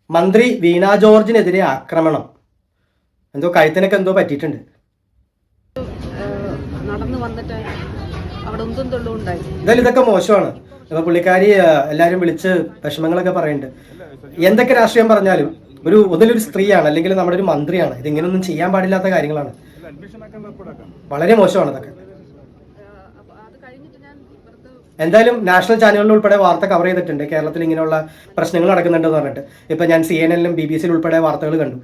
മന്ത്രി വീണ ജോർജിനെതിരെ ആക്രമണം. എന്തോ കഴുത്തിനൊക്കെ എന്തോ പറ്റിയിട്ടുണ്ട്. നടന്നു വന്നിട്ട് അവിടെ എന്തായാലും ഇതൊക്കെ മോശമാണ്. ഇപ്പൊ പുള്ളിക്കാരി എല്ലാവരും വിളിച്ച് വിഷമങ്ങളൊക്കെ പറയുന്നുണ്ട്. എന്തൊക്കെ രാഷ്ട്രീയം പറഞ്ഞാലും ഒന്നിലൊരു സ്ത്രീയാണ്, അല്ലെങ്കിൽ നമ്മുടെ ഒരു മന്ത്രിയാണ്. ഇതിങ്ങനൊന്നും ചെയ്യാൻ പാടില്ലാത്ത കാര്യങ്ങളാണ്. വളരെ മോശമാണ് ഇതൊക്കെ. എന്തായാലും നാഷണൽ ചാനലുകളിൽ ഉൾപ്പെടെ വാർത്ത കവർ ചെയ്തിട്ടുണ്ട്. കേരളത്തിൽ ഇങ്ങനെയുള്ള പ്രശ്നങ്ങൾ നടക്കുന്നുണ്ടെന്ന് പറഞ്ഞിട്ട്. ഇപ്പം ഞാൻ CNN-ലും BBC-യിലും ഉൾപ്പെടെ വാർത്തകൾ കണ്ടു.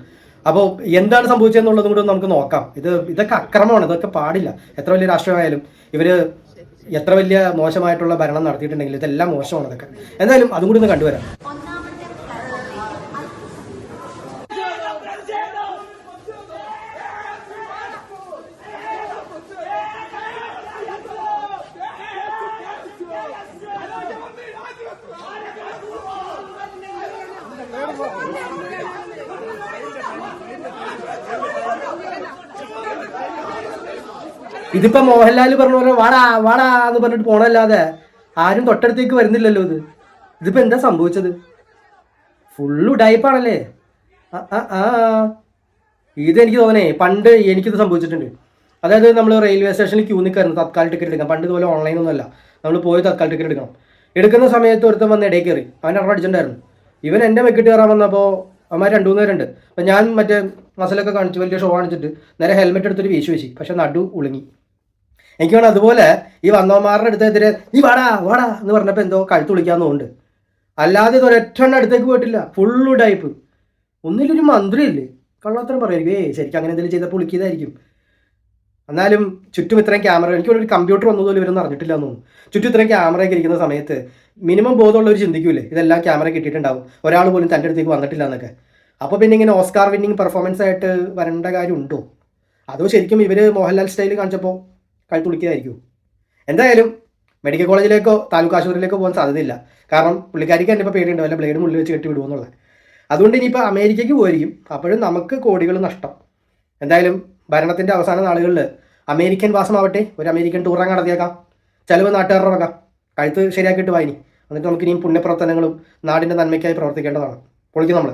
അപ്പോൾ എന്താണ് സംഭവിച്ചതെന്നുള്ളതും കൂടി നമുക്ക് നോക്കാം. ഇതൊക്കെ അക്രമമാണ്, ഇതൊക്കെ പാടില്ല. എത്ര വലിയ രാഷ്ട്രീയമായാലും ഇവർ എത്ര വലിയ മോശമായിട്ടുള്ള ഭരണം നടത്തിയിട്ടുണ്ടെങ്കിൽ ഇതെല്ലാം മോശമാണ് ഇതൊക്കെ. എന്തായാലും അതും കൂടി ഒന്ന് കണ്ടുവരാം. ഇതിപ്പോ മോഹൻലാൽ പറഞ്ഞ പോലെ വാടാ വാടാ എന്ന് പറഞ്ഞിട്ട് പോണല്ലാതെ ആരും തൊട്ടടുത്തേക്ക് വരുന്നില്ലല്ലോ. ഇതിപ്പോ എന്താ സംഭവിച്ചത്? ഫുള്ള് ഡൈപ്പാണല്ലേ. ഇതെനിക്ക് തോന്നണേ പണ്ട് എനിക്കിത് സംഭവിച്ചിട്ടുണ്ട്. അതായത് നമ്മൾ റെയിൽവേ സ്റ്റേഷനിൽ ക്യൂ നിൽക്കായിരുന്നു തത്കാൽ ടിക്കറ്റ് എടുക്കാം. പണ്ട് ഇതുപോലെ ഓൺലൈനൊന്നുമല്ല, നമ്മൾ പോയി തത്കാൽ ടിക്കറ്റ് എടുക്കണം. എടുക്കുന്ന സമയത്ത് ഒരുത്തം വന്ന് ഇടയിൽ കയറി, അവൻ അവിടെ അടിച്ചിട്ടുണ്ടായിരുന്നു. ഇവൻ എൻ്റെ മെക്കിട്ട് കയറാൻ വന്നപ്പോൾ അവന്മാർ 2-3 പേരുണ്ട്. അപ്പം ഞാൻ മറ്റേ മസലൊക്കെ കാണിച്ച് വലിയ ഷോ കാണിച്ചിട്ട് നേരെ ഹെൽമെറ്റ് എടുത്തൊരു വീശി പക്ഷെ നടു ഉളുങ്ങി. എനിക്ക് വേണം അതുപോലെ ഈ വന്നവന്മാരുടെ അടുത്തെതിരെ നീ വാടാ വാടാ എന്ന് പറഞ്ഞപ്പോൾ എന്തോ കഴുത്ത് വിളിക്കാമെന്നുണ്ട്. അല്ലാതെ ഇത് ഒരൊറ്റെണ്ണം അടുത്തേക്ക് പോയിട്ടില്ല. Full type. ഒന്നിലൊരു മന്ത്രിയില്ലേ കള്ളത്തരം പറയുകയെ ശരിക്കും അങ്ങനെ എന്തെങ്കിലും ചെയ്തപ്പോൾ വിളിക്കിയതായിരിക്കും. എന്നാലും ചുറ്റും ഇത്രയും ക്യാമറ, എനിക്ക് ഒരു കമ്പ്യൂട്ടർ വന്നതുപോലെ ഇവരൊന്നും അറിഞ്ഞിട്ടില്ല എന്ന് തോന്നുന്നു. ചുറ്റും ഇത്രയും ക്യാമറയൊക്കെ ഇരിക്കുന്ന സമയത്ത് മിനിമം ബോധമുള്ളവർ ചിന്തിക്കൂലേ ഇതെല്ലാം ക്യാമറ കിട്ടിയിട്ടുണ്ടാവും, ഒരാൾ പോലും തൻ്റെ അടുത്തേക്ക് വന്നിട്ടില്ല എന്നൊക്കെ. അപ്പോൾ പിന്നെ ഇങ്ങനെ ഓസ്കാർ വിന്നിങ് പെർഫോമൻസ് ആയിട്ട് വരേണ്ട കാര്യമുണ്ടോ? അതോ ശരിക്കും ഇവർ മോഹൻലാൽ സ്റ്റൈൽ കാണിച്ചപ്പോൾ കഴുത്തുളിക്കായിരിക്കും. എന്തായാലും മെഡിക്കൽ കോളേജിലേക്കോ താലൂക്ക് ആശുപത്രിയിലേക്കോ പോകാൻ സാധ്യതയില്ല. കാരണം പുള്ളിക്കാരിക്ക് തന്നെ ഇപ്പോൾ പേടിയുണ്ട് വല്ല ബ്ലേഡ് മുള്ളിൽ വെച്ച് കെട്ടി വിടുമെന്നുള്ളത്. അതുകൊണ്ട് ഇനിയിപ്പോൾ അമേരിക്കയ്ക്ക് പോയിരിക്കും. അപ്പോഴും നമുക്ക് കോടികൾ നഷ്ടം. എന്തായാലും ഭരണത്തിൻ്റെ അവസാന നാളുകളിൽ അമേരിക്കൻ വാസമാവട്ടെ, ഒരു അമേരിക്കൻ ടൂർ അങ്ങ് നടത്തിയേക്കാം. ചിലവ് നാട്ടുകാരുടെ വക. കഴുത്ത് ശരിയാക്കിയിട്ട് വായിനി. എന്നിട്ട് നമുക്ക് ഇനിയും പുണ്യപ്രവർത്തനങ്ങളും നാടിൻ്റെ നന്മയ്ക്കായി പ്രവർത്തിക്കേണ്ടതാണ്. പൊളിക്കും നമ്മൾ.